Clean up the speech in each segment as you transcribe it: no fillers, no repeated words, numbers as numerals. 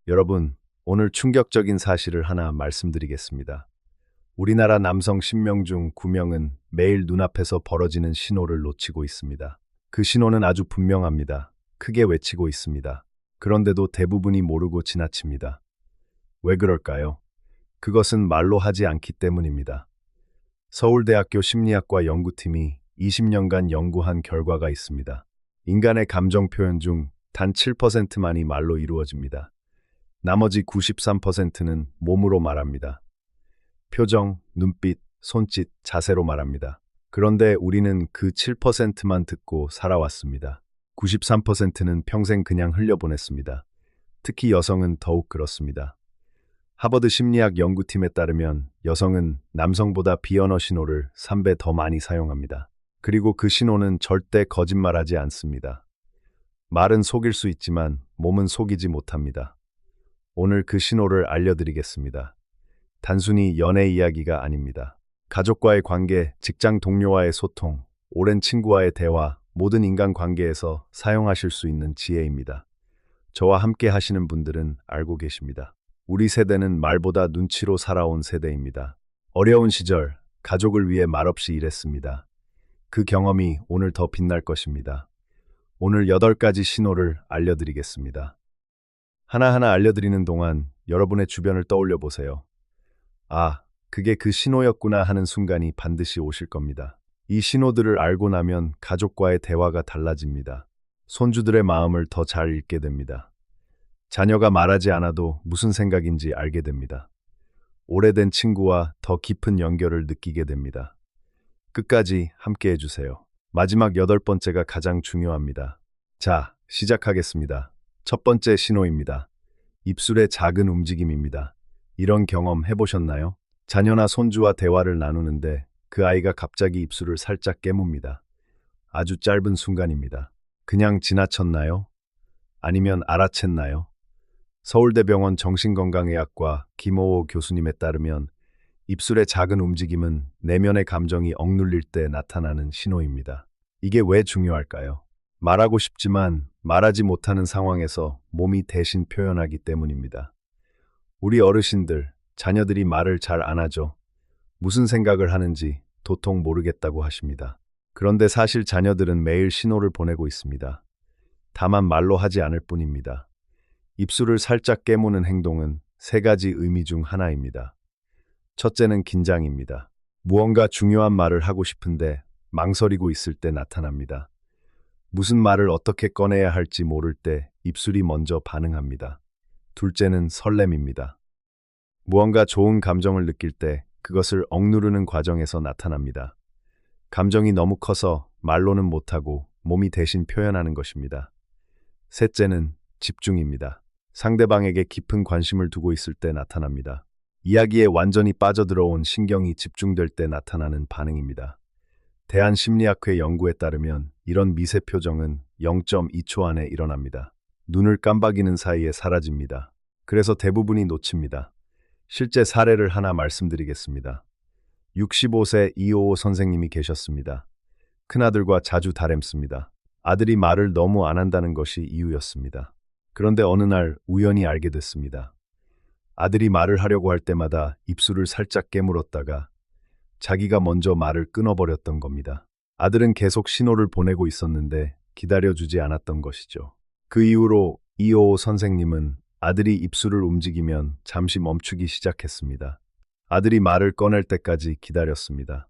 여러분, 오늘 충격적인 사실을 하나 말씀드리겠습니다. 우리나라 남성 10명 중 9명은 매일 눈앞에서 벌어지는 신호를 놓치고 있습니다. 그 신호는 아주 분명합니다. 크게 외치고 있습니다. 그런데도 대부분이 모르고 지나칩니다. 왜 그럴까요? 그것은 말로 하지 않기 때문입니다. 서울대학교 심리학과 연구팀이 20년간 연구한 결과가 있습니다. 인간의 감정 표현 중 단 7%만이 말로 이루어집니다. 나머지 93%는 몸으로 말합니다. 표정, 눈빛, 손짓, 자세로 말합니다. 그런데 우리는 그 7%만 듣고 살아왔습니다. 93%는 평생 그냥 흘려보냈습니다. 특히 여성은 더욱 그렇습니다. 하버드 심리학 연구팀에 따르면 여성은 남성보다 비언어 신호를 3배 더 많이 사용합니다. 그리고 그 신호는 절대 거짓말하지 않습니다. 말은 속일 수 있지만 몸은 속이지 못합니다. 오늘 그 신호를 알려드리겠습니다. 단순히 연애 이야기가 아닙니다. 가족과의 관계, 직장 동료와의 소통, 오랜 친구와의 대화, 모든 인간 관계에서 사용하실 수 있는 지혜입니다. 저와 함께 하시는 분들은 알고 계십니다. 우리 세대는 말보다 눈치로 살아온 세대입니다. 어려운 시절, 가족을 위해 말없이 일했습니다. 그 경험이 오늘 더 빛날 것입니다. 오늘 8가지 신호를 알려드리겠습니다. 하나하나 알려드리는 동안 여러분의 주변을 떠올려 보세요. 아, 그게 그 신호였구나 하는 순간이 반드시 오실 겁니다. 이 신호들을 알고 나면 가족과의 대화가 달라집니다. 손주들의 마음을 더 잘 읽게 됩니다. 자녀가 말하지 않아도 무슨 생각인지 알게 됩니다. 오래된 친구와 더 깊은 연결을 느끼게 됩니다. 끝까지 함께 해주세요. 마지막 8번째가 가장 중요합니다. 자, 시작하겠습니다. 첫 번째 신호입니다. 입술의 작은 움직임입니다. 이런 경험 해보셨나요? 자녀나 손주와 대화를 나누는데 그 아이가 갑자기 입술을 살짝 깨뭅니다. 아주 짧은 순간입니다. 그냥 지나쳤나요? 아니면 알아챘나요? 서울대병원 정신건강의학과 김호호 교수님에 따르면 입술의 작은 움직임은 내면의 감정이 억눌릴 때 나타나는 신호입니다. 이게 왜 중요할까요? 말하고 싶지만 말하지 못하는 상황에서 몸이 대신 표현하기 때문입니다. 우리 어르신들, 자녀들이 말을 잘 안 하죠. 무슨 생각을 하는지 도통 모르겠다고 하십니다. 그런데 사실 자녀들은 매일 신호를 보내고 있습니다. 다만 말로 하지 않을 뿐입니다. 입술을 살짝 깨무는 행동은 3가지 의미 중 하나입니다. 첫째는 긴장입니다. 무언가 중요한 말을 하고 싶은데 망설이고 있을 때 나타납니다. 무슨 말을 어떻게 꺼내야 할지 모를 때 입술이 먼저 반응합니다. 둘째는 설렘입니다. 무언가 좋은 감정을 느낄 때 그것을 억누르는 과정에서 나타납니다. 감정이 너무 커서 말로는 못하고 몸이 대신 표현하는 것입니다. 셋째는 집중입니다. 상대방에게 깊은 관심을 두고 있을 때 나타납니다. 이야기에 완전히 빠져들어온 신경이 집중될 때 나타나는 반응입니다. 대한심리학회 연구에 따르면 이런 미세 표정은 0.2초 안에 일어납니다. 눈을 깜박이는 사이에 사라집니다. 그래서 대부분이 놓칩니다. 실제 사례를 하나 말씀드리겠습니다. 65세 이호호 선생님이 계셨습니다. 큰아들과 자주 다램습니다. 아들이 말을 너무 안 한다는 것이 이유였습니다. 그런데 어느 날 우연히 알게 됐습니다. 아들이 말을 하려고 할 때마다 입술을 살짝 깨물었다가 자기가 먼저 말을 끊어버렸던 겁니다. 아들은 계속 신호를 보내고 있었는데 기다려주지 않았던 것이죠. 그 이후로 이호호 선생님은 아들이 입술을 움직이면 잠시 멈추기 시작했습니다. 아들이 말을 꺼낼 때까지 기다렸습니다.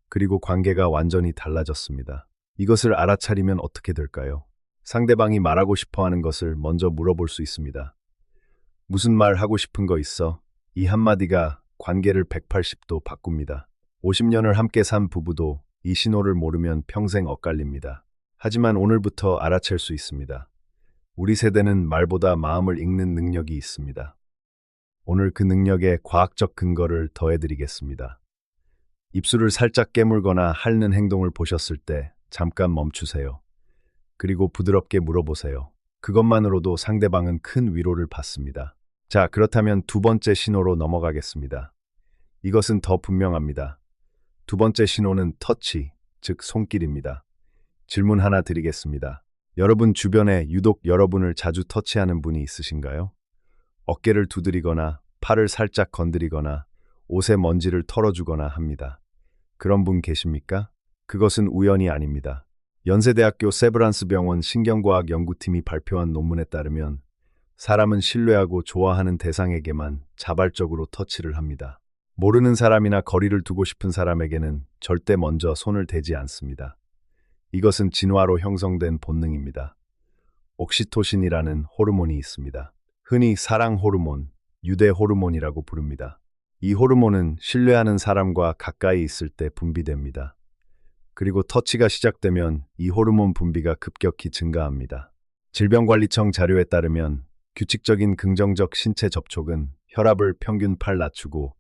그리고 관계가 완전히 달라졌습니다. 이것을 알아차리면 어떻게 될까요? 상대방이 말하고 싶어 하는 것을 먼저 물어볼 수 있습니다. 무슨 말 하고 싶은 거 있어? 이 한마디가 관계를 180도 바꿉니다. 50년을 함께 산 부부도 이 신호를 모르면 평생 엇갈립니다. 하지만 오늘부터 알아챌 수 있습니다. 우리 세대는 말보다 마음을 읽는 능력이 있습니다. 오늘 그 능력에 과학적 근거를 더해드리겠습니다. 입술을 살짝 깨물거나 핥는 행동을 보셨을 때 잠깐 멈추세요. 그리고 부드럽게 물어보세요. 그것만으로도 상대방은 큰 위로를 받습니다. 자, 그렇다면 2번째 신호로 넘어가겠습니다. 이것은 더 분명합니다. 2번째 신호는 터치, 즉 손길입니다. 질문 하나 드리겠습니다. 여러분 주변에 유독 여러분을 자주 터치하는 분이 있으신가요? 어깨를 두드리거나 팔을 살짝 건드리거나 옷에 먼지를 털어주거나 합니다. 그런 분 계십니까? 그것은 우연이 아닙니다. 연세대학교 세브란스 병원 신경과학 연구팀이 발표한 논문에 따르면 사람은 신뢰하고 좋아하는 대상에게만 자발적으로 터치를 합니다. 모르는 사람이나 거리를 두고 싶은 사람에게는 절대 먼저 손을 대지 않습니다. 이것은 진화로 형성된 본능입니다. 옥시토신이라는 호르몬이 있습니다. 흔히 사랑 호르몬, 유대 호르몬이라고 부릅니다. 이 호르몬은 신뢰하는 사람과 가까이 있을 때 분비됩니다. 그리고 터치가 시작되면 이 호르몬 분비가 급격히 증가합니다. 질병관리청 자료에 따르면 규칙적인 긍정적 신체 접촉은 혈압을 평균 8 낮추고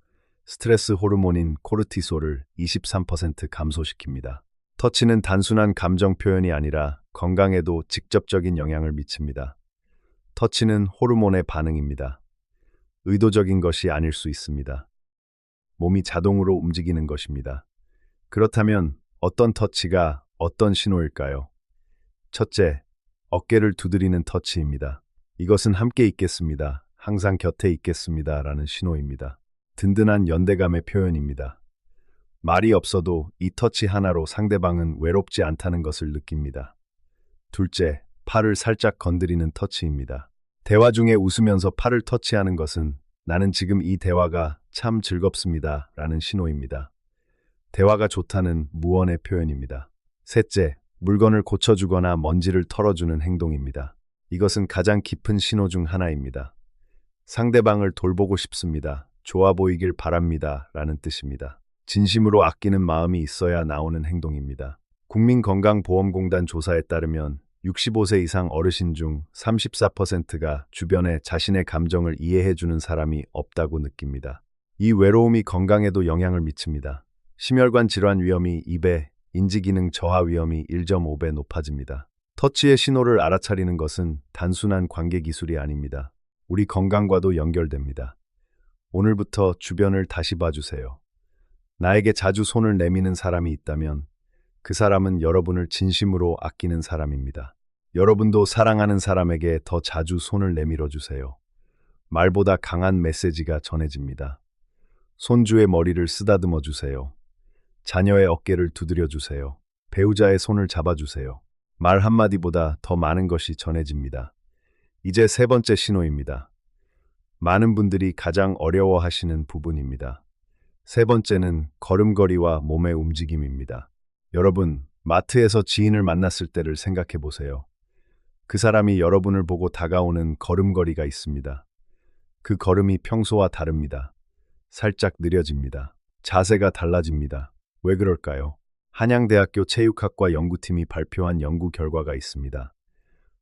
스트레스 호르몬인 코르티솔을 23% 감소시킵니다. 터치는 단순한 감정 표현이 아니라 건강에도 직접적인 영향을 미칩니다. 터치는 호르몬의 반응입니다. 의도적인 것이 아닐 수 있습니다. 몸이 자동으로 움직이는 것입니다. 그렇다면 어떤 터치가 어떤 신호일까요? 첫째, 어깨를 두드리는 터치입니다. 이것은 함께 있겠습니다. 항상 곁에 있겠습니다. 라는 신호입니다. 든든한 연대감의 표현입니다. 말이 없어도 이 터치 하나로 상대방은 외롭지 않다는 것을 느낍니다. 둘째, 팔을 살짝 건드리는 터치입니다. 대화 중에 웃으면서 팔을 터치하는 것은 나는 지금 이 대화가 참 즐겁습니다. 라는 신호입니다. 대화가 좋다는 무언의 표현입니다. 셋째, 물건을 고쳐주거나 먼지를 털어주는 행동입니다. 이것은 가장 깊은 신호 중 하나입니다. 상대방을 돌보고 싶습니다. 좋아 보이길 바랍니다. 라는 뜻입니다. 진심으로 아끼는 마음이 있어야 나오는 행동입니다. 국민건강보험공단 조사에 따르면 65세 이상 어르신 중 34%가 주변에 자신의 감정을 이해해주는 사람이 없다고 느낍니다. 이 외로움이 건강에도 영향을 미칩니다. 심혈관 질환 위험이 2배, 인지기능 저하 위험이 1.5배 높아집니다. 터치의 신호를 알아차리는 것은 단순한 관계 기술이 아닙니다. 우리 건강과도 연결됩니다. 오늘부터 주변을 다시 봐주세요. 나에게 자주 손을 내미는 사람이 있다면 그 사람은 여러분을 진심으로 아끼는 사람입니다. 여러분도 사랑하는 사람에게 더 자주 손을 내밀어 주세요. 말보다 강한 메시지가 전해집니다. 손주의 머리를 쓰다듬어 주세요. 자녀의 어깨를 두드려 주세요. 배우자의 손을 잡아주세요. 말 한마디보다 더 많은 것이 전해집니다. 이제 세 번째 신호입니다. 많은 분들이 가장 어려워하시는 부분입니다. 세 번째는 걸음걸이와 몸의 움직임입니다. 여러분, 마트에서 지인을 만났을 때를 생각해 보세요. 그 사람이 여러분을 보고 다가오는 걸음걸이가 있습니다. 그 걸음이 평소와 다릅니다. 살짝 느려집니다. 자세가 달라집니다. 왜 그럴까요? 한양대학교 체육학과 연구팀이 발표한 연구 결과가 있습니다.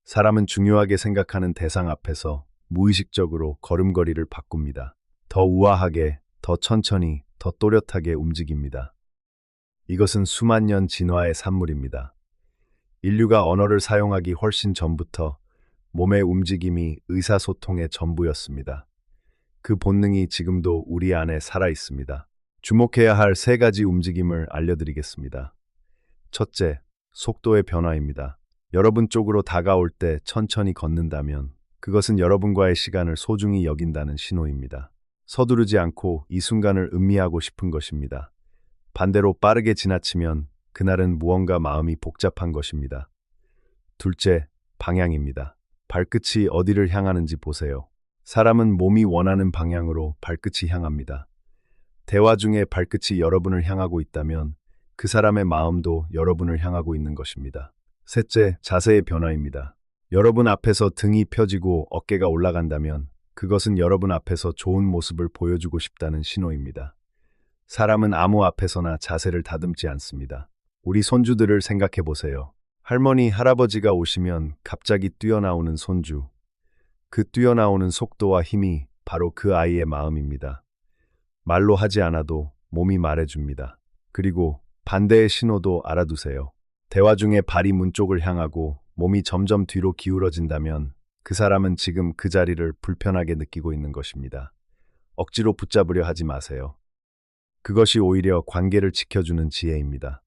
사람은 중요하게 생각하는 대상 앞에서 무의식적으로 걸음걸이를 바꿉니다. 더 우아하게, 더 천천히, 더 또렷하게 움직입니다. 이것은 수만 년 진화의 산물입니다. 인류가 언어를 사용하기 훨씬 전부터 몸의 움직임이 의사소통의 전부였습니다. 그 본능이 지금도 우리 안에 살아 있습니다. 주목해야 할 세 가지 움직임을 알려드리겠습니다. 첫째, 속도의 변화입니다. 여러분 쪽으로 다가올 때 천천히 걷는다면 그것은 여러분과의 시간을 소중히 여긴다는 신호입니다. 서두르지 않고 이 순간을 음미하고 싶은 것입니다. 반대로 빠르게 지나치면 그날은 무언가 마음이 복잡한 것입니다. 둘째, 방향입니다. 발끝이 어디를 향하는지 보세요. 사람은 몸이 원하는 방향으로 발끝이 향합니다. 대화 중에 발끝이 여러분을 향하고 있다면 그 사람의 마음도 여러분을 향하고 있는 것입니다. 셋째, 자세의 변화입니다. 여러분 앞에서 등이 펴지고 어깨가 올라간다면 그것은 여러분 앞에서 좋은 모습을 보여주고 싶다는 신호입니다. 사람은 아무 앞에서나 자세를 다듬지 않습니다. 우리 손주들을 생각해 보세요. 할머니, 할아버지가 오시면 갑자기 뛰어나오는 손주. 그 뛰어나오는 속도와 힘이 바로 그 아이의 마음입니다. 말로 하지 않아도 몸이 말해줍니다. 그리고 반대의 신호도 알아두세요. 대화 중에 발이 문 쪽을 향하고 몸이 점점 뒤로 기울어진다면 그 사람은 지금 그 자리를 불편하게 느끼고 있는 것입니다. 억지로 붙잡으려 하지 마세요. 그것이 오히려 관계를 지켜주는 지혜입니다.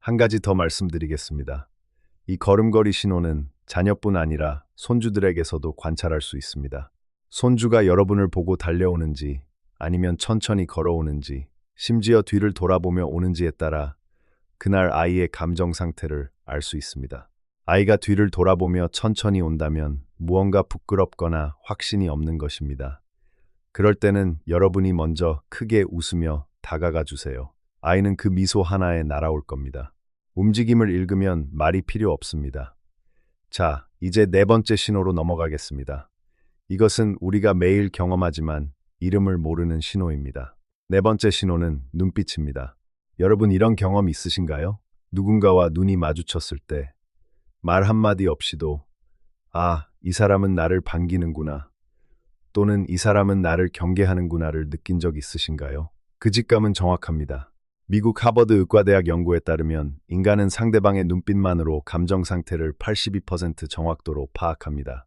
한 가지 더 말씀드리겠습니다. 이 걸음걸이 신호는 자녀뿐 아니라 손주들에게서도 관찰할 수 있습니다. 손주가 여러분을 보고 달려오는지 아니면 천천히 걸어오는지 심지어 뒤를 돌아보며 오는지에 따라 그날 아이의 감정 상태를 알 수 있습니다. 아이가 뒤를 돌아보며 천천히 온다면 무언가 부끄럽거나 확신이 없는 것입니다. 그럴 때는 여러분이 먼저 크게 웃으며 다가가 주세요. 아이는 그 미소 하나에 날아올 겁니다. 움직임을 읽으면 말이 필요 없습니다. 자, 이제 네 번째 신호로 넘어가겠습니다. 이것은 우리가 매일 경험하지만 이름을 모르는 신호입니다. 네 번째 신호는 눈빛입니다. 여러분 이런 경험 있으신가요? 누군가와 눈이 마주쳤을 때 말 한마디 없이도 아, 이 사람은 나를 반기는구나 또는 이 사람은 나를 경계하는구나를 느낀 적 있으신가요? 그 직감은 정확합니다. 미국 하버드 의과대학 연구에 따르면 인간은 상대방의 눈빛만으로 감정 상태를 82% 정확도로 파악합니다.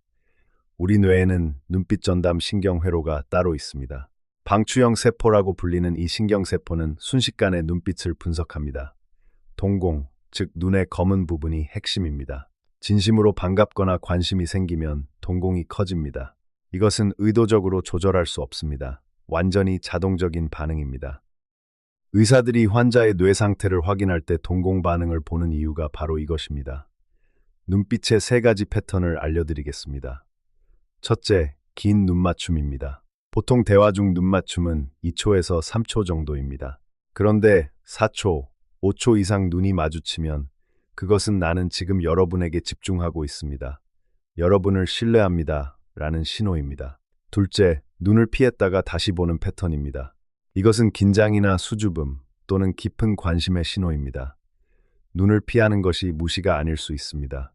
우리 뇌에는 눈빛 전담 신경회로가 따로 있습니다. 방추형 세포라고 불리는 이 신경세포는 순식간에 눈빛을 분석합니다. 동공, 즉 눈의 검은 부분이 핵심입니다. 진심으로 반갑거나 관심이 생기면 동공이 커집니다. 이것은 의도적으로 조절할 수 없습니다. 완전히 자동적인 반응입니다. 의사들이 환자의 뇌 상태를 확인할 때 동공 반응을 보는 이유가 바로 이것입니다. 눈빛의 세 가지 패턴을 알려드리겠습니다. 첫째, 긴 눈맞춤입니다. 보통 대화 중 눈맞춤은 2초에서 3초 정도입니다. 그런데 4초, 5초 이상 눈이 마주치면 그것은 나는 지금 여러분에게 집중하고 있습니다. 여러분을 신뢰합니다. 라는 신호입니다. 둘째, 눈을 피했다가 다시 보는 패턴입니다. 이것은 긴장이나 수줍음 또는 깊은 관심의 신호입니다. 눈을 피하는 것이 무시가 아닐 수 있습니다.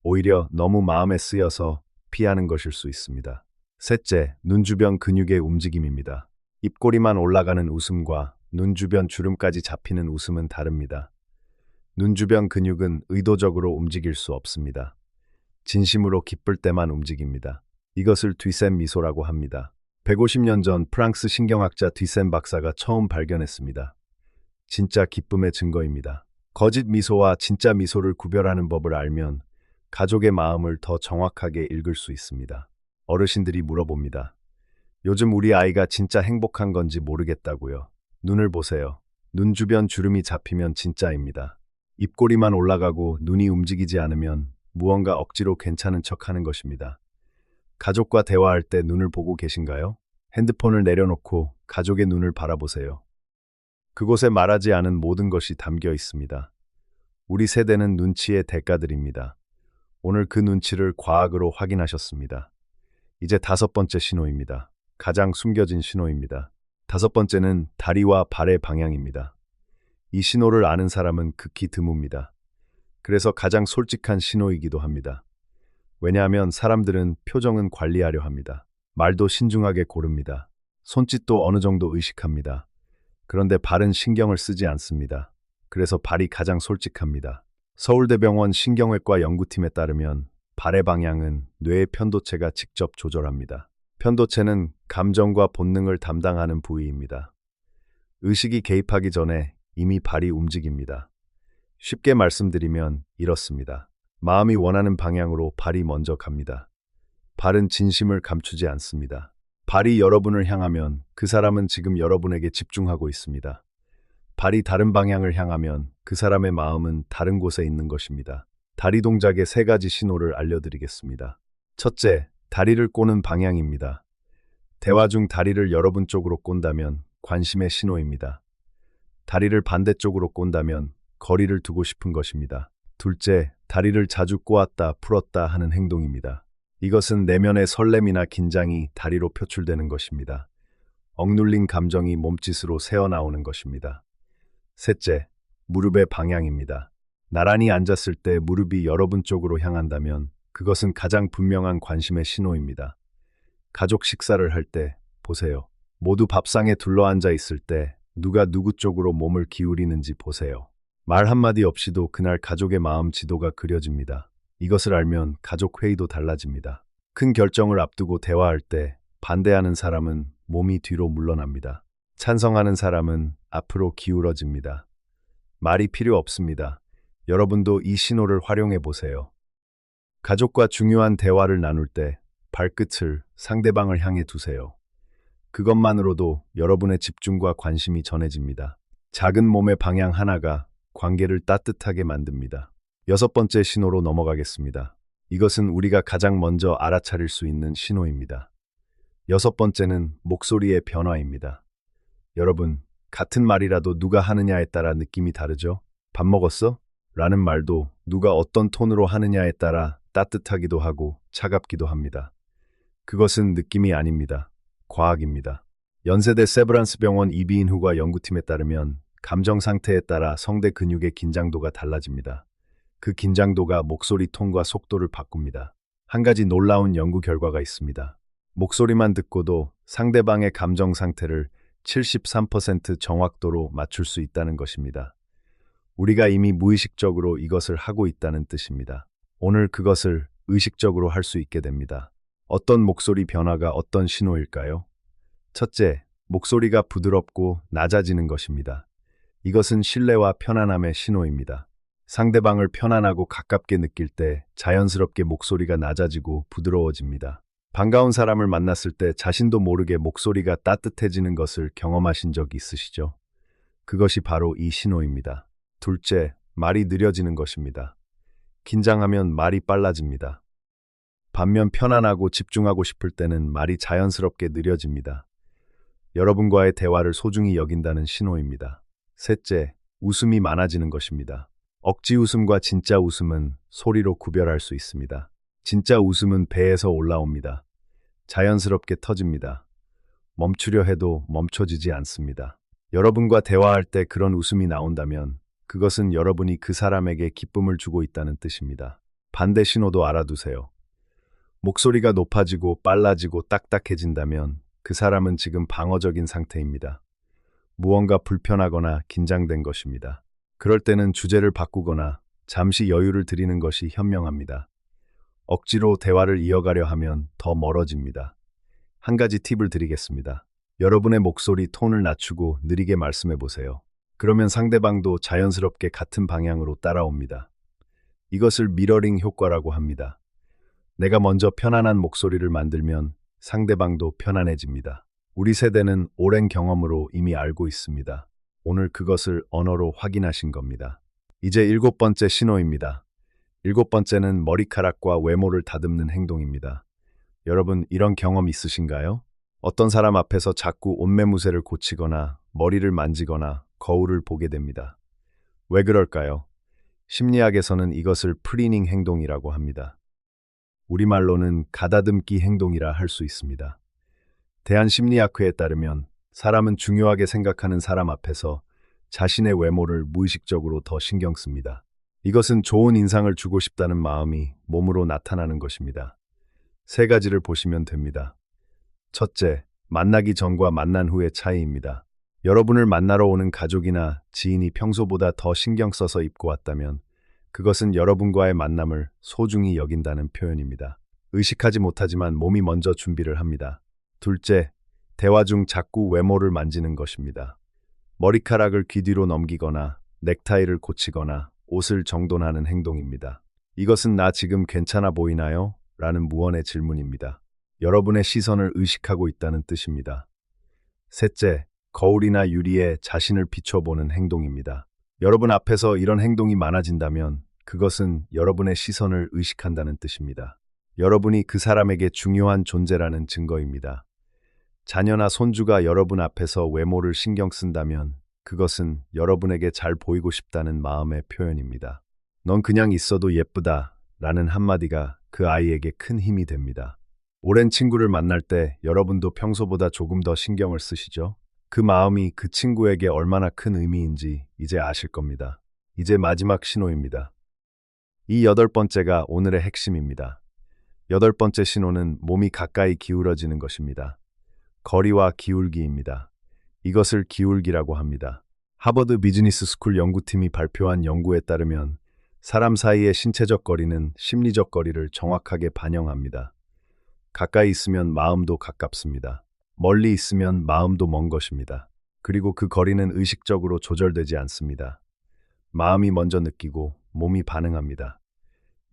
오히려 너무 마음에 쓰여서 피하는 것일 수 있습니다. 셋째, 눈 주변 근육의 움직임입니다. 입꼬리만 올라가는 웃음과 눈 주변 주름까지 잡히는 웃음은 다릅니다. 눈 주변 근육은 의도적으로 움직일 수 없습니다. 진심으로 기쁠 때만 움직입니다. 이것을 뒤센 미소라고 합니다. 150년 전 프랑스 신경학자 뒤센 박사가 처음 발견했습니다. 진짜 기쁨의 증거입니다. 거짓 미소와 진짜 미소를 구별하는 법을 알면 가족의 마음을 더 정확하게 읽을 수 있습니다. 어르신들이 물어봅니다. 요즘 우리 아이가 진짜 행복한 건지 모르겠다고요. 눈을 보세요. 눈 주변 주름이 잡히면 진짜입니다. 입꼬리만 올라가고 눈이 움직이지 않으면 무언가 억지로 괜찮은 척하는 것입니다. 가족과 대화할 때 눈을 보고 계신가요? 핸드폰을 내려놓고 가족의 눈을 바라보세요. 그곳에 말하지 않은 모든 것이 담겨 있습니다. 우리 세대는 눈치의 대가들입니다. 오늘 그 눈치를 과학으로 확인하셨습니다. 이제 다섯 번째 신호입니다. 가장 숨겨진 신호입니다. 다섯 번째는 다리와 발의 방향입니다. 이 신호를 아는 사람은 극히 드뭅니다. 그래서 가장 솔직한 신호이기도 합니다. 왜냐하면 사람들은 표정은 관리하려 합니다. 말도 신중하게 고릅니다. 손짓도 어느 정도 의식합니다. 그런데 발은 신경을 쓰지 않습니다. 그래서 발이 가장 솔직합니다. 서울대병원 신경외과 연구팀에 따르면 발의 방향은 뇌의 편도체가 직접 조절합니다. 편도체는 감정과 본능을 담당하는 부위입니다. 의식이 개입하기 전에 이미 발이 움직입니다. 쉽게 말씀드리면 이렇습니다. 마음이 원하는 방향으로 발이 먼저 갑니다. 발은 진심을 감추지 않습니다. 발이 여러분을 향하면 그 사람은 지금 여러분에게 집중하고 있습니다. 발이 다른 방향을 향하면 그 사람의 마음은 다른 곳에 있는 것입니다. 다리 동작의 세 가지 신호를 알려드리겠습니다. 첫째, 다리를 꼬는 방향입니다. 대화 중 다리를 여러분 쪽으로 꼰다면 관심의 신호입니다. 다리를 반대쪽으로 꼰다면 거리를 두고 싶은 것입니다. 둘째, 다리를 자주 꼬았다 풀었다 하는 행동입니다. 이것은 내면의 설렘이나 긴장이 다리로 표출되는 것입니다. 억눌린 감정이 몸짓으로 새어나오는 것입니다. 셋째, 무릎의 방향입니다. 나란히 앉았을 때 무릎이 여러분 쪽으로 향한다면 그것은 가장 분명한 관심의 신호입니다. 가족 식사를 할 때 보세요. 모두 밥상에 둘러앉아 있을 때 누가 누구 쪽으로 몸을 기울이는지 보세요. 말 한마디 없이도 그날 가족의 마음 지도가 그려집니다. 이것을 알면 가족 회의도 달라집니다. 큰 결정을 앞두고 대화할 때 반대하는 사람은 몸이 뒤로 물러납니다. 찬성하는 사람은 앞으로 기울어집니다. 말이 필요 없습니다. 여러분도 이 신호를 활용해 보세요. 가족과 중요한 대화를 나눌 때 발끝을 상대방을 향해 두세요. 그것만으로도 여러분의 집중과 관심이 전해집니다. 작은 몸의 방향 하나가 관계를 따뜻하게 만듭니다. 여섯 번째 신호로 넘어가겠습니다. 이것은 우리가 가장 먼저 알아차릴 수 있는 신호입니다. 여섯 번째는 목소리의 변화입니다. 여러분, 같은 말이라도 누가 하느냐에 따라 느낌이 다르죠? 밥 먹었어? 라는 말도 누가 어떤 톤으로 하느냐에 따라 따뜻하기도 하고 차갑기도 합니다. 그것은 느낌이 아닙니다. 과학입니다. 연세대 세브란스 병원 이비인후과 연구팀에 따르면 감정 상태에 따라 성대 근육의 긴장도가 달라집니다. 그 긴장도가 목소리 톤과 속도를 바꿉니다. 한 가지 놀라운 연구 결과가 있습니다. 목소리만 듣고도 상대방의 감정 상태를 73% 정확도로 맞출 수 있다는 것입니다. 우리가 이미 무의식적으로 이것을 하고 있다는 뜻입니다. 오늘 그것을 의식적으로 할 수 있게 됩니다. 어떤 목소리 변화가 어떤 신호일까요? 첫째, 목소리가 부드럽고 낮아지는 것입니다. 이것은 신뢰와 편안함의 신호입니다. 상대방을 편안하고 가깝게 느낄 때 자연스럽게 목소리가 낮아지고 부드러워집니다. 반가운 사람을 만났을 때 자신도 모르게 목소리가 따뜻해지는 것을 경험하신 적이 있으시죠? 그것이 바로 이 신호입니다. 둘째, 말이 느려지는 것입니다. 긴장하면 말이 빨라집니다. 반면 편안하고 집중하고 싶을 때는 말이 자연스럽게 느려집니다. 여러분과의 대화를 소중히 여긴다는 신호입니다. 셋째, 웃음이 많아지는 것입니다. 억지 웃음과 진짜 웃음은 소리로 구별할 수 있습니다. 진짜 웃음은 배에서 올라옵니다. 자연스럽게 터집니다. 멈추려 해도 멈춰지지 않습니다. 여러분과 대화할 때 그런 웃음이 나온다면 그것은 여러분이 그 사람에게 기쁨을 주고 있다는 뜻입니다. 반대 신호도 알아두세요. 목소리가 높아지고 빨라지고 딱딱해진다면 그 사람은 지금 방어적인 상태입니다. 무언가 불편하거나 긴장된 것입니다. 그럴 때는 주제를 바꾸거나 잠시 여유를 드리는 것이 현명합니다. 억지로 대화를 이어가려 하면 더 멀어집니다. 한 가지 팁을 드리겠습니다. 여러분의 목소리 톤을 낮추고 느리게 말씀해 보세요. 그러면 상대방도 자연스럽게 같은 방향으로 따라옵니다. 이것을 미러링 효과라고 합니다. 내가 먼저 편안한 목소리를 만들면 상대방도 편안해집니다. 우리 세대는 오랜 경험으로 이미 알고 있습니다. 오늘 그것을 언어로 확인하신 겁니다. 이제 일곱 번째 신호입니다. 일곱 번째는 머리카락과 외모를 다듬는 행동입니다. 여러분, 이런 경험 있으신가요? 어떤 사람 앞에서 자꾸 옷매무새를 고치거나 머리를 만지거나 거울을 보게 됩니다. 왜 그럴까요? 심리학에서는 이것을 프리닝 행동이라고 합니다. 우리말로는 가다듬기 행동이라 할 수 있습니다. 대한심리학회에 따르면 사람은 중요하게 생각하는 사람 앞에서 자신의 외모를 무의식적으로 더 신경 씁니다. 이것은 좋은 인상을 주고 싶다는 마음이 몸으로 나타나는 것입니다. 세 가지를 보시면 됩니다. 첫째, 만나기 전과 만난 후의 차이입니다. 여러분을 만나러 오는 가족이나 지인이 평소보다 더 신경 써서 입고 왔다면 그것은 여러분과의 만남을 소중히 여긴다는 표현입니다. 의식하지 못하지만 몸이 먼저 준비를 합니다. 둘째, 대화 중 자꾸 외모를 만지는 것입니다. 머리카락을 귀 뒤로 넘기거나 넥타이를 고치거나 옷을 정돈하는 행동입니다. 이것은 나 지금 괜찮아 보이나요? 라는 무언의 질문입니다. 여러분의 시선을 의식하고 있다는 뜻입니다. 셋째, 거울이나 유리에 자신을 비춰보는 행동입니다. 여러분 앞에서 이런 행동이 많아진다면 그것은 여러분의 시선을 의식한다는 뜻입니다. 여러분이 그 사람에게 중요한 존재라는 증거입니다. 자녀나 손주가 여러분 앞에서 외모를 신경 쓴다면 그것은 여러분에게 잘 보이고 싶다는 마음의 표현입니다. 넌 그냥 있어도 예쁘다 라는 한마디가 그 아이에게 큰 힘이 됩니다. 오랜 친구를 만날 때 여러분도 평소보다 조금 더 신경을 쓰시죠? 그 마음이 그 친구에게 얼마나 큰 의미인지 이제 아실 겁니다. 이제 마지막 신호입니다. 이 여덟 번째가 오늘의 핵심입니다. 여덟 번째 신호는 몸이 가까이 기울어지는 것입니다. 거리와 기울기입니다. 이것을 기울기라고 합니다. 하버드 비즈니스 스쿨 연구팀이 발표한 연구에 따르면 사람 사이의 신체적 거리는 심리적 거리를 정확하게 반영합니다. 가까이 있으면 마음도 가깝습니다. 멀리 있으면 마음도 먼 것입니다. 그리고 그 거리는 의식적으로 조절되지 않습니다. 마음이 먼저 느끼고 몸이 반응합니다.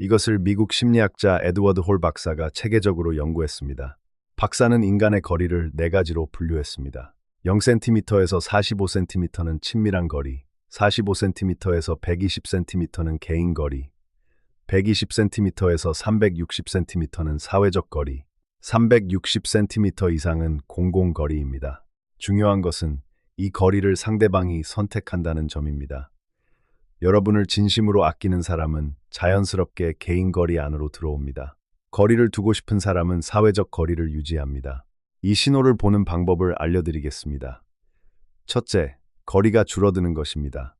이것을 미국 심리학자 에드워드 홀 박사가 체계적으로 연구했습니다. 박사는 인간의 거리를 네 가지로 분류했습니다. 0cm에서 45cm는 친밀한 거리, 45cm에서 120cm는 개인 거리, 120cm에서 360cm는 사회적 거리, 360cm 이상은 공공거리입니다. 중요한 것은 이 거리를 상대방이 선택한다는 점입니다. 여러분을 진심으로 아끼는 사람은 자연스럽게 개인 거리 안으로 들어옵니다. 거리를 두고 싶은 사람은 사회적 거리를 유지합니다. 이 신호를 보는 방법을 알려드리겠습니다. 첫째, 거리가 줄어드는 것입니다.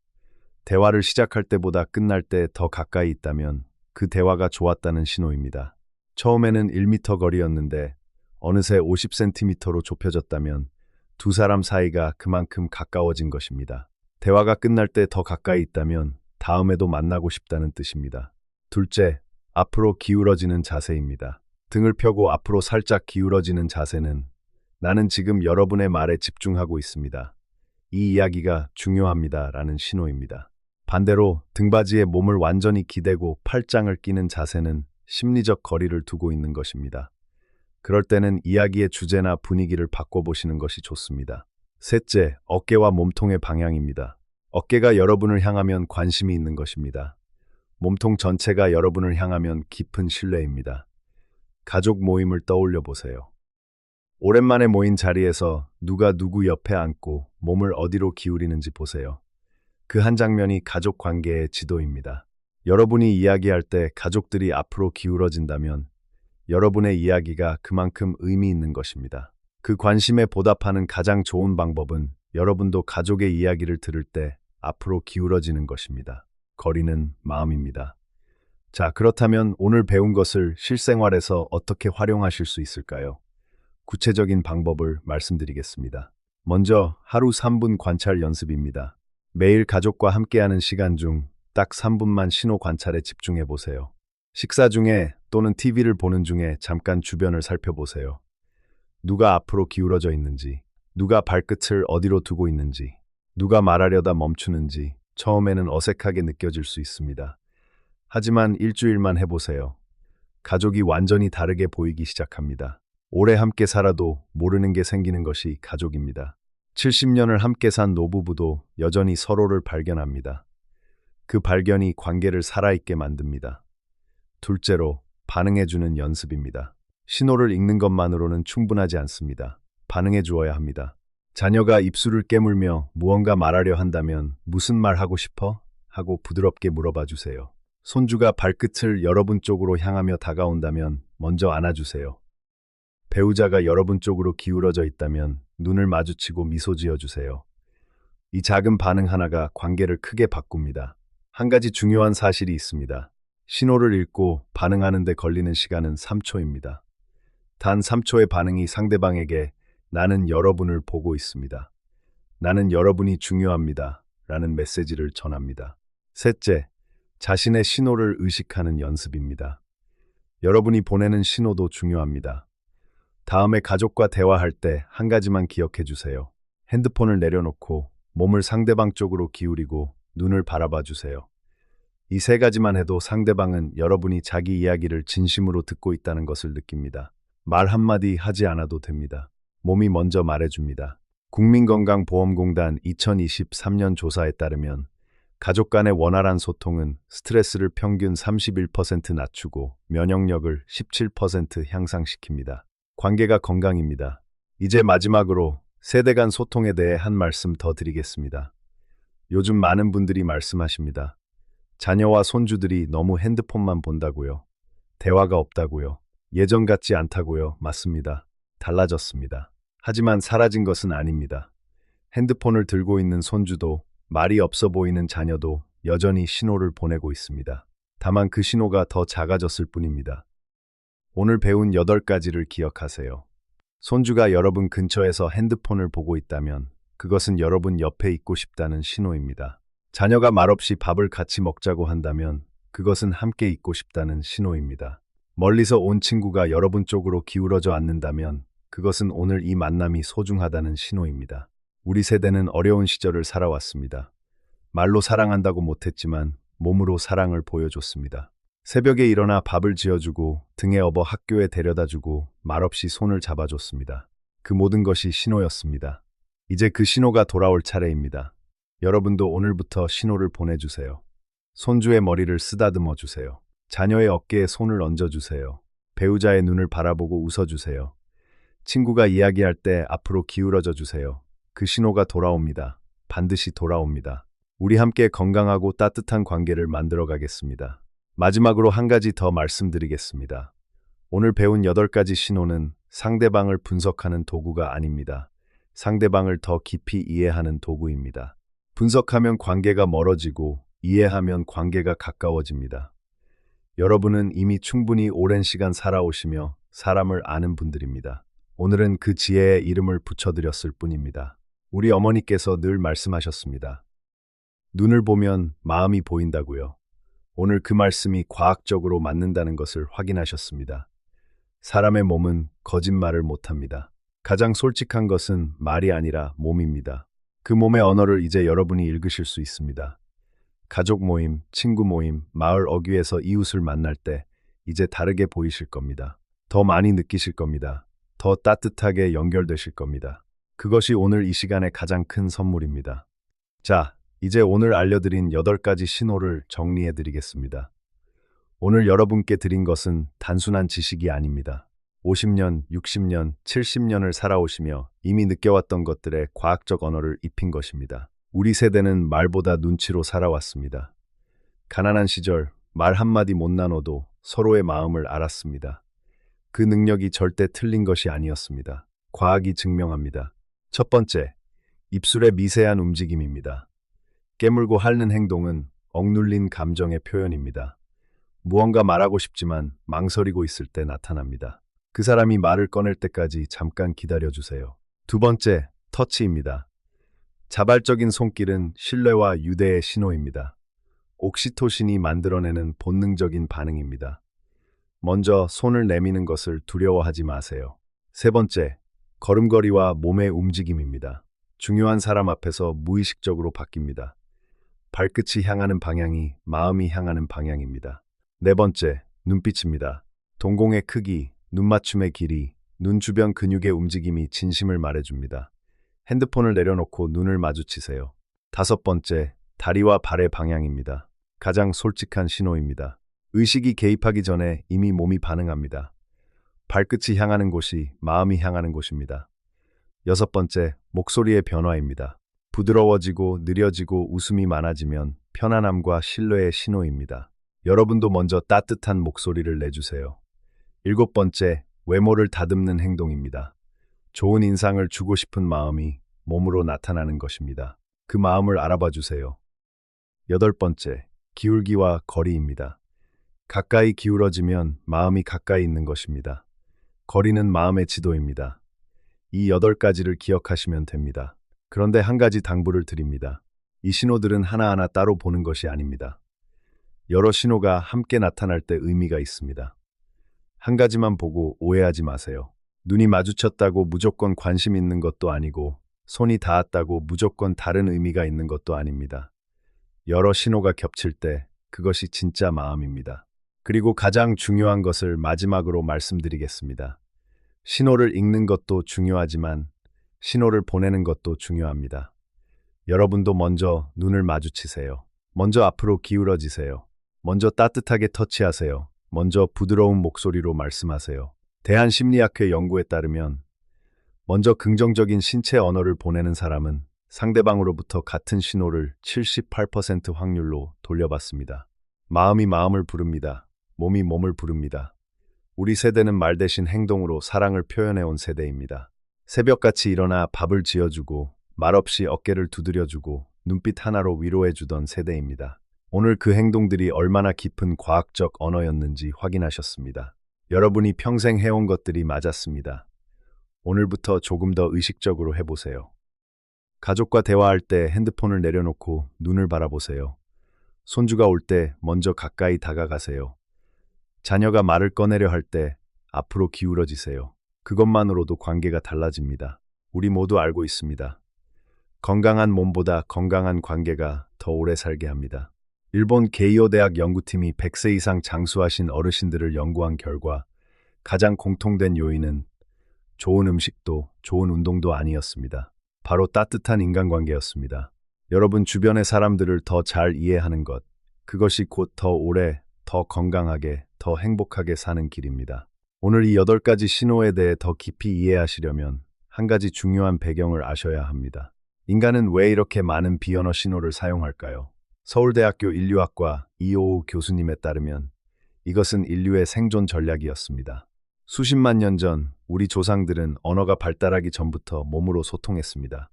대화를 시작할 때보다 끝날 때 더 가까이 있다면 그 대화가 좋았다는 신호입니다. 처음에는 1m 거리였는데 어느새 50cm로 좁혀졌다면 두 사람 사이가 그만큼 가까워진 것입니다. 대화가 끝날 때 더 가까이 있다면 다음에도 만나고 싶다는 뜻입니다. 둘째, 앞으로 기울어지는 자세입니다. 등을 펴고 앞으로 살짝 기울어지는 자세는 나는 지금 여러분의 말에 집중하고 있습니다. 이 이야기가 중요합니다. 라는 신호입니다. 반대로 등받이에 몸을 완전히 기대고 팔짱을 끼는 자세는 심리적 거리를 두고 있는 것입니다. 그럴 때는 이야기의 주제나 분위기를 바꿔보시는 것이 좋습니다. 셋째, 어깨와 몸통의 방향입니다. 어깨가 여러분을 향하면 관심이 있는 것입니다. 몸통 전체가 여러분을 향하면 깊은 신뢰입니다. 가족 모임을 떠올려 보세요. 오랜만에 모인 자리에서 누가 누구 옆에 앉고 몸을 어디로 기울이는지 보세요. 그 한 장면이 가족 관계의 지도입니다. 여러분이 이야기할 때 가족들이 앞으로 기울어진다면 여러분의 이야기가 그만큼 의미 있는 것입니다. 그 관심에 보답하는 가장 좋은 방법은 여러분도 가족의 이야기를 들을 때 앞으로 기울어지는 것입니다. 거리는 마음입니다. 자, 그렇다면 오늘 배운 것을 실생활에서 어떻게 활용하실 수 있을까요? 구체적인 방법을 말씀드리겠습니다. 먼저 하루 3분 관찰 연습입니다. 매일 가족과 함께하는 시간 중 딱 3분만 신호 관찰에 집중해 보세요. 식사 중에 또는 TV를 보는 중에 잠깐 주변을 살펴보세요. 누가 앞으로 기울어져 있는지, 누가 발끝을 어디로 두고 있는지, 누가 말하려다 멈추는지 처음에는 어색하게 느껴질 수 있습니다. 하지만 일주일만 해보세요. 가족이 완전히 다르게 보이기 시작합니다. 오래 함께 살아도 모르는 게 생기는 것이 가족입니다. 70년을 함께 산 노부부도 여전히 서로를 발견합니다. 그 발견이 관계를 살아있게 만듭니다. 둘째로, 반응해주는 연습입니다. 신호를 읽는 것만으로는 충분하지 않습니다. 반응해 주어야 합니다. 자녀가 입술을 깨물며 무언가 말하려 한다면 무슨 말 하고 싶어? 하고 부드럽게 물어봐 주세요. 손주가 발끝을 여러분 쪽으로 향하며 다가온다면 먼저 안아주세요. 배우자가 여러분 쪽으로 기울어져 있다면 눈을 마주치고 미소 지어주세요. 이 작은 반응 하나가 관계를 크게 바꿉니다. 한 가지 중요한 사실이 있습니다. 신호를 읽고 반응하는 데 걸리는 시간은 3초입니다. 단 3초의 반응이 상대방에게 나는 여러분을 보고 있습니다. 나는 여러분이 중요합니다. 라는 메시지를 전합니다. 셋째, 자신의 신호를 의식하는 연습입니다. 여러분이 보내는 신호도 중요합니다. 다음에 가족과 대화할 때 한 가지만 기억해 주세요. 핸드폰을 내려놓고 몸을 상대방 쪽으로 기울이고 눈을 바라봐 주세요. 이 세 가지만 해도 상대방은 여러분이 자기 이야기를 진심으로 듣고 있다는 것을 느낍니다. 말 한마디 하지 않아도 됩니다. 몸이 먼저 말해줍니다. 국민건강보험공단 2023년 조사에 따르면 가족 간의 원활한 소통은 스트레스를 평균 31% 낮추고 면역력을 17% 향상시킵니다. 관계가 건강입니다. 이제 마지막으로 세대 간 소통에 대해 한 말씀 더 드리겠습니다. 요즘 많은 분들이 말씀하십니다. 자녀와 손주들이 너무 핸드폰만 본다고요. 대화가 없다고요. 예전 같지 않다고요. 맞습니다. 달라졌습니다. 하지만 사라진 것은 아닙니다. 핸드폰을 들고 있는 손주도 말이 없어 보이는 자녀도 여전히 신호를 보내고 있습니다. 다만 그 신호가 더 작아졌을 뿐입니다. 오늘 배운 8가지를 기억하세요. 손주가 여러분 근처에서 핸드폰을 보고 있다면 그것은 여러분 옆에 있고 싶다는 신호입니다. 자녀가 말없이 밥을 같이 먹자고 한다면 그것은 함께 있고 싶다는 신호입니다. 멀리서 온 친구가 여러분 쪽으로 기울어져 앉는다면 그것은 오늘 이 만남이 소중하다는 신호입니다. 우리 세대는 어려운 시절을 살아왔습니다. 말로 사랑한다고 못했지만 몸으로 사랑을 보여줬습니다. 새벽에 일어나 밥을 지어주고 등에 업어 학교에 데려다주고 말없이 손을 잡아줬습니다. 그 모든 것이 신호였습니다. 이제 그 신호가 돌아올 차례입니다. 여러분도 오늘부터 신호를 보내주세요. 손주의 머리를 쓰다듬어 주세요. 자녀의 어깨에 손을 얹어주세요. 배우자의 눈을 바라보고 웃어주세요. 친구가 이야기할 때 앞으로 기울어져 주세요. 그 신호가 돌아옵니다. 반드시 돌아옵니다. 우리 함께 건강하고 따뜻한 관계를 만들어 가겠습니다. 마지막으로 한 가지 더 말씀드리겠습니다. 오늘 배운 8가지 신호는 상대방을 분석하는 도구가 아닙니다. 상대방을 더 깊이 이해하는 도구입니다. 분석하면 관계가 멀어지고 이해하면 관계가 가까워집니다. 여러분은 이미 충분히 오랜 시간 살아오시며 사람을 아는 분들입니다. 오늘은 그 지혜의 이름을 붙여드렸을 뿐입니다. 우리 어머니께서 늘 말씀하셨습니다. 눈을 보면 마음이 보인다고요. 오늘 그 말씀이 과학적으로 맞는다는 것을 확인하셨습니다. 사람의 몸은 거짓말을 못합니다. 가장 솔직한 것은 말이 아니라 몸입니다. 그 몸의 언어를 이제 여러분이 읽으실 수 있습니다. 가족 모임, 친구 모임, 마을 어귀에서 이웃을 만날 때 이제 다르게 보이실 겁니다. 더 많이 느끼실 겁니다. 더 따뜻하게 연결되실 겁니다. 그것이 오늘 이 시간의 가장 큰 선물입니다. 자, 이제 오늘 알려드린 8가지 신호를 정리해 드리겠습니다. 오늘 여러분께 드린 것은 단순한 지식이 아닙니다. 50년, 60년, 70년을 살아오시며 이미 느껴왔던 것들의 과학적 언어를 입힌 것입니다. 우리 세대는 말보다 눈치로 살아왔습니다. 가난한 시절 말 한마디 못 나눠도 서로의 마음을 알았습니다. 그 능력이 절대 틀린 것이 아니었습니다. 과학이 증명합니다. 첫 번째, 입술의 미세한 움직임입니다. 깨물고 핥는 행동은 억눌린 감정의 표현입니다. 무언가 말하고 싶지만 망설이고 있을 때 나타납니다. 그 사람이 말을 꺼낼 때까지 잠깐 기다려주세요. 두 번째, 터치입니다. 자발적인 손길은 신뢰와 유대의 신호입니다. 옥시토신이 만들어내는 본능적인 반응입니다. 먼저 손을 내미는 것을 두려워하지 마세요. 세 번째, 걸음걸이와 몸의 움직임입니다. 중요한 사람 앞에서 무의식적으로 바뀝니다. 발끝이 향하는 방향이 마음이 향하는 방향입니다. 네 번째, 눈빛입니다. 동공의 크기, 눈맞춤의 길이, 눈 주변 근육의 움직임이 진심을 말해줍니다. 핸드폰을 내려놓고 눈을 마주치세요. 다섯 번째, 다리와 발의 방향입니다. 가장 솔직한 신호입니다. 의식이 개입하기 전에 이미 몸이 반응합니다. 발끝이 향하는 곳이 마음이 향하는 곳입니다. 여섯 번째, 목소리의 변화입니다. 부드러워지고 느려지고 웃음이 많아지면 편안함과 신뢰의 신호입니다. 여러분도 먼저 따뜻한 목소리를 내주세요. 일곱 번째, 외모를 다듬는 행동입니다. 좋은 인상을 주고 싶은 마음이 몸으로 나타나는 것입니다. 그 마음을 알아봐 주세요. 여덟 번째, 기울기와 거리입니다. 가까이 기울어지면 마음이 가까이 있는 것입니다. 거리는 마음의 지도입니다. 이 8가지를 기억하시면 됩니다. 그런데 한 가지 당부를 드립니다. 이 신호들은 하나하나 따로 보는 것이 아닙니다. 여러 신호가 함께 나타날 때 의미가 있습니다. 한 가지만 보고 오해하지 마세요. 눈이 마주쳤다고 무조건 관심 있는 것도 아니고 손이 닿았다고 무조건 다른 의미가 있는 것도 아닙니다. 여러 신호가 겹칠 때 그것이 진짜 마음입니다. 그리고 가장 중요한 것을 마지막으로 말씀드리겠습니다. 신호를 읽는 것도 중요하지만 신호를 보내는 것도 중요합니다. 여러분도 먼저 눈을 마주치세요. 먼저 앞으로 기울어지세요. 먼저 따뜻하게 터치하세요. 먼저 부드러운 목소리로 말씀하세요. 대한심리학회 연구에 따르면 먼저 긍정적인 신체 언어를 보내는 사람은 상대방으로부터 같은 신호를 78% 확률로 돌려받습니다. 마음이 마음을 부릅니다. 몸이 몸을 부릅니다. 우리 세대는 말 대신 행동으로 사랑을 표현해온 세대입니다. 새벽같이 일어나 밥을 지어주고 말없이 어깨를 두드려주고 눈빛 하나로 위로해주던 세대입니다. 오늘 그 행동들이 얼마나 깊은 과학적 언어였는지 확인하셨습니다. 여러분이 평생 해온 것들이 맞았습니다. 오늘부터 조금 더 의식적으로 해보세요. 가족과 대화할 때 핸드폰을 내려놓고 눈을 바라보세요. 손주가 올 때 먼저 가까이 다가가세요. 자녀가 말을 꺼내려 할 때 앞으로 기울어지세요. 그것만으로도 관계가 달라집니다. 우리 모두 알고 있습니다. 건강한 몸보다 건강한 관계가 더 오래 살게 합니다. 일본 게이오 대학 연구팀이 100세 이상 장수하신 어르신들을 연구한 결과 가장 공통된 요인은 좋은 음식도 좋은 운동도 아니었습니다. 바로 따뜻한 인간관계였습니다. 여러분 주변의 사람들을 더 잘 이해하는 것, 그것이 곧 더 오래, 더 건강하게, 더 행복하게 사는 길입니다. 오늘 이 8가지 신호에 대해 더 깊이 이해하시려면 한 가지 중요한 배경을 아셔야 합니다. 인간은 왜 이렇게 많은 비언어 신호를 사용할까요? 서울대학교 인류학과 이호우 교수님에 따르면 이것은 인류의 생존 전략이었습니다. 수십만 년 전 우리 조상들은 언어가 발달하기 전부터 몸으로 소통했습니다.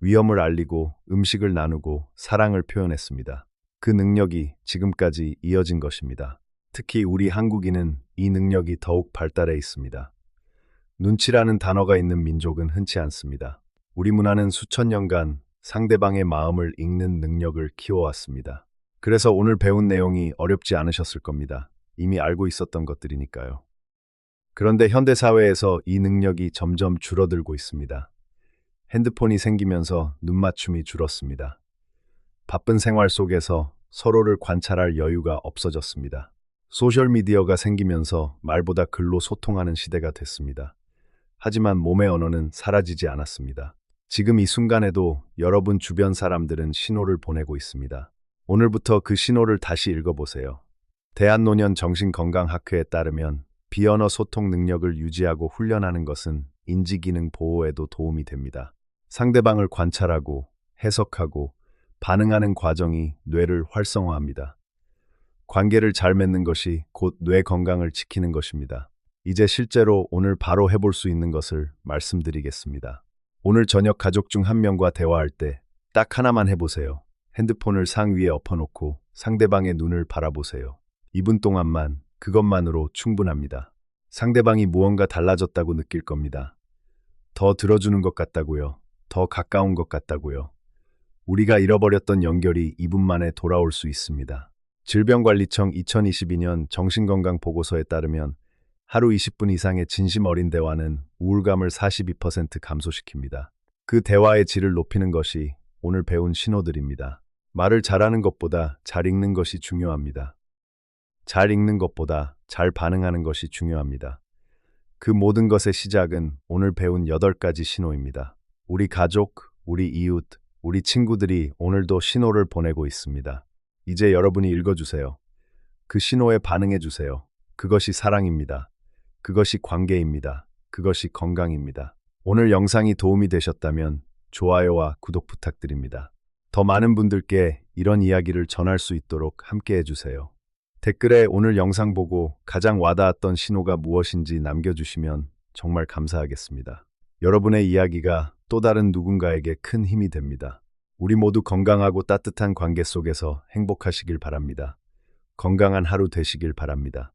위험을 알리고 음식을 나누고 사랑을 표현했습니다. 그 능력이 지금까지 이어진 것입니다. 특히 우리 한국인은 이 능력이 더욱 발달해 있습니다. 눈치라는 단어가 있는 민족은 흔치 않습니다. 우리 문화는 수천 년간 상대방의 마음을 읽는 능력을 키워왔습니다. 그래서 오늘 배운 내용이 어렵지 않으셨을 겁니다. 이미 알고 있었던 것들이니까요. 그런데 현대 사회에서 이 능력이 점점 줄어들고 있습니다. 핸드폰이 생기면서 눈맞춤이 줄었습니다. 바쁜 생활 속에서 서로를 관찰할 여유가 없어졌습니다. 소셜미디어가 생기면서 말보다 글로 소통하는 시대가 됐습니다. 하지만 몸의 언어는 사라지지 않았습니다. 지금 이 순간에도 여러분 주변 사람들은 신호를 보내고 있습니다. 오늘부터 그 신호를 다시 읽어보세요. 대한노년 정신건강학회에 따르면 비언어 소통 능력을 유지하고 훈련하는 것은 인지기능 보호에도 도움이 됩니다. 상대방을 관찰하고 해석하고 반응하는 과정이 뇌를 활성화합니다. 관계를 잘 맺는 것이 곧 뇌 건강을 지키는 것입니다. 이제 실제로 오늘 바로 해볼 수 있는 것을 말씀드리겠습니다. 오늘 저녁 가족 중 한 명과 대화할 때 딱 하나만 해보세요. 핸드폰을 상 위에 엎어놓고 상대방의 눈을 바라보세요. 2분 동안만 그것만으로 충분합니다. 상대방이 무언가 달라졌다고 느낄 겁니다. 더 들어주는 것 같다고요. 더 가까운 것 같다고요. 우리가 잃어버렸던 연결이 2분 만에 돌아올 수 있습니다. 질병관리청 2022년 정신건강 보고서에 따르면 하루 20분 이상의 진심 어린 대화는 우울감을 42% 감소시킵니다. 그 대화의 질을 높이는 것이 오늘 배운 신호들입니다. 말을 잘하는 것보다 잘 읽는 것이 중요합니다. 잘 읽는 것보다 잘 반응하는 것이 중요합니다. 그 모든 것의 시작은 오늘 배운 8가지 신호입니다. 우리 가족, 우리 이웃, 우리 친구들이 오늘도 신호를 보내고 있습니다. 이제 여러분이 읽어주세요. 그 신호에 반응해주세요. 그것이 사랑입니다. 그것이 관계입니다. 그것이 건강입니다. 오늘 영상이 도움이 되셨다면 좋아요와 구독 부탁드립니다. 더 많은 분들께 이런 이야기를 전할 수 있도록 함께 해주세요. 댓글에 오늘 영상 보고 가장 와닿았던 신호가 무엇인지 남겨주시면 정말 감사하겠습니다. 여러분의 이야기가 또 다른 누군가에게 큰 힘이 됩니다. 우리 모두 건강하고 따뜻한 관계 속에서 행복하시길 바랍니다. 건강한 하루 되시길 바랍니다.